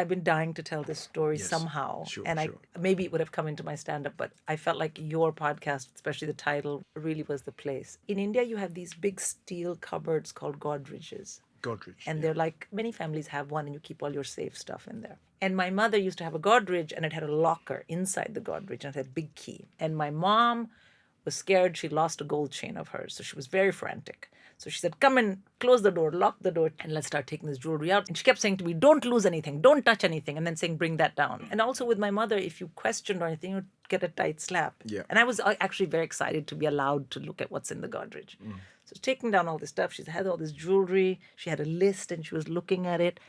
I've been dying to tell this story Yes. somehow. Sure, and sure. maybe it would have come into my stand-up, but I felt like your podcast, especially the title, really was the place. In India, you have these big steel cupboards called Godreges. Godrich. And yeah. they're like, many families have one and you keep all your safe stuff in there. And my mother used to have a Godrej and it had a locker inside the Godrej and it had a big key. And my mom was scared she lost a gold chain of hers. So she was very frantic. So she said, come in, close the door, lock the door, and let's start taking this jewelry out. And she kept saying to me, don't lose anything, don't touch anything. And then saying, bring that down. And also with my mother, if you questioned or anything, you'd get a tight slap. Yeah. And I was actually very excited to be allowed to look at what's in the Godrej. So taking down all this stuff, she had all this jewelry. She had a list and she was looking at it.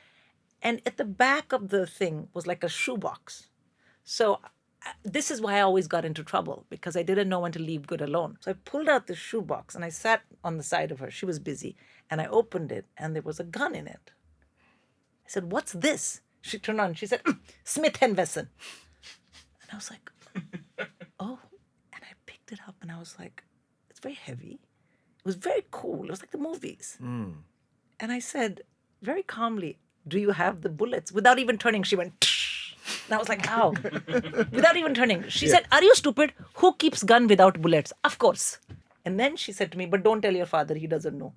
And at the back of the thing was like a shoebox. So this is why I always got into trouble, because I didn't know when to leave good alone. So I pulled out the shoebox and I sat on the side of her. She was busy. And I opened it and there was a gun in it. I said, what's this? She turned on. She said, Smith & Wesson. And I was like, oh. And I picked it up and I was like, it's very heavy. It was very cool. It was like the movies. And I said, very calmly, do you have the bullets? Without even turning, she went, Tsh. And I was like, how? Without even turning. She said, are you stupid? Who keeps gun without bullets? Of course. And then she said to me, but don't tell your father, he doesn't know.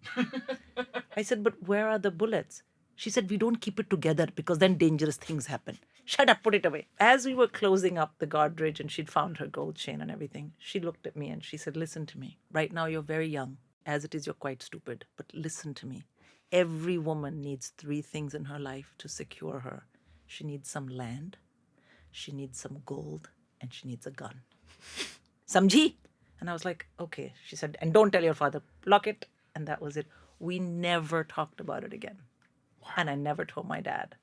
I said, but where are the bullets? She said, we don't keep it together because then dangerous things happen. Shut up, put it away. As we were closing up the Godrej and she'd found her gold chain and everything, she looked at me and she said, listen to me. Right now you're very young. As it is, you're quite stupid. But listen to me. Every woman needs 3 things in her life to secure her. She needs some land, she needs some gold, and she needs a gun. Samjhi? And I was like, okay. She said, and don't tell your father. Lock it. And that was it. We never talked about it again. Wow. And I never told my dad.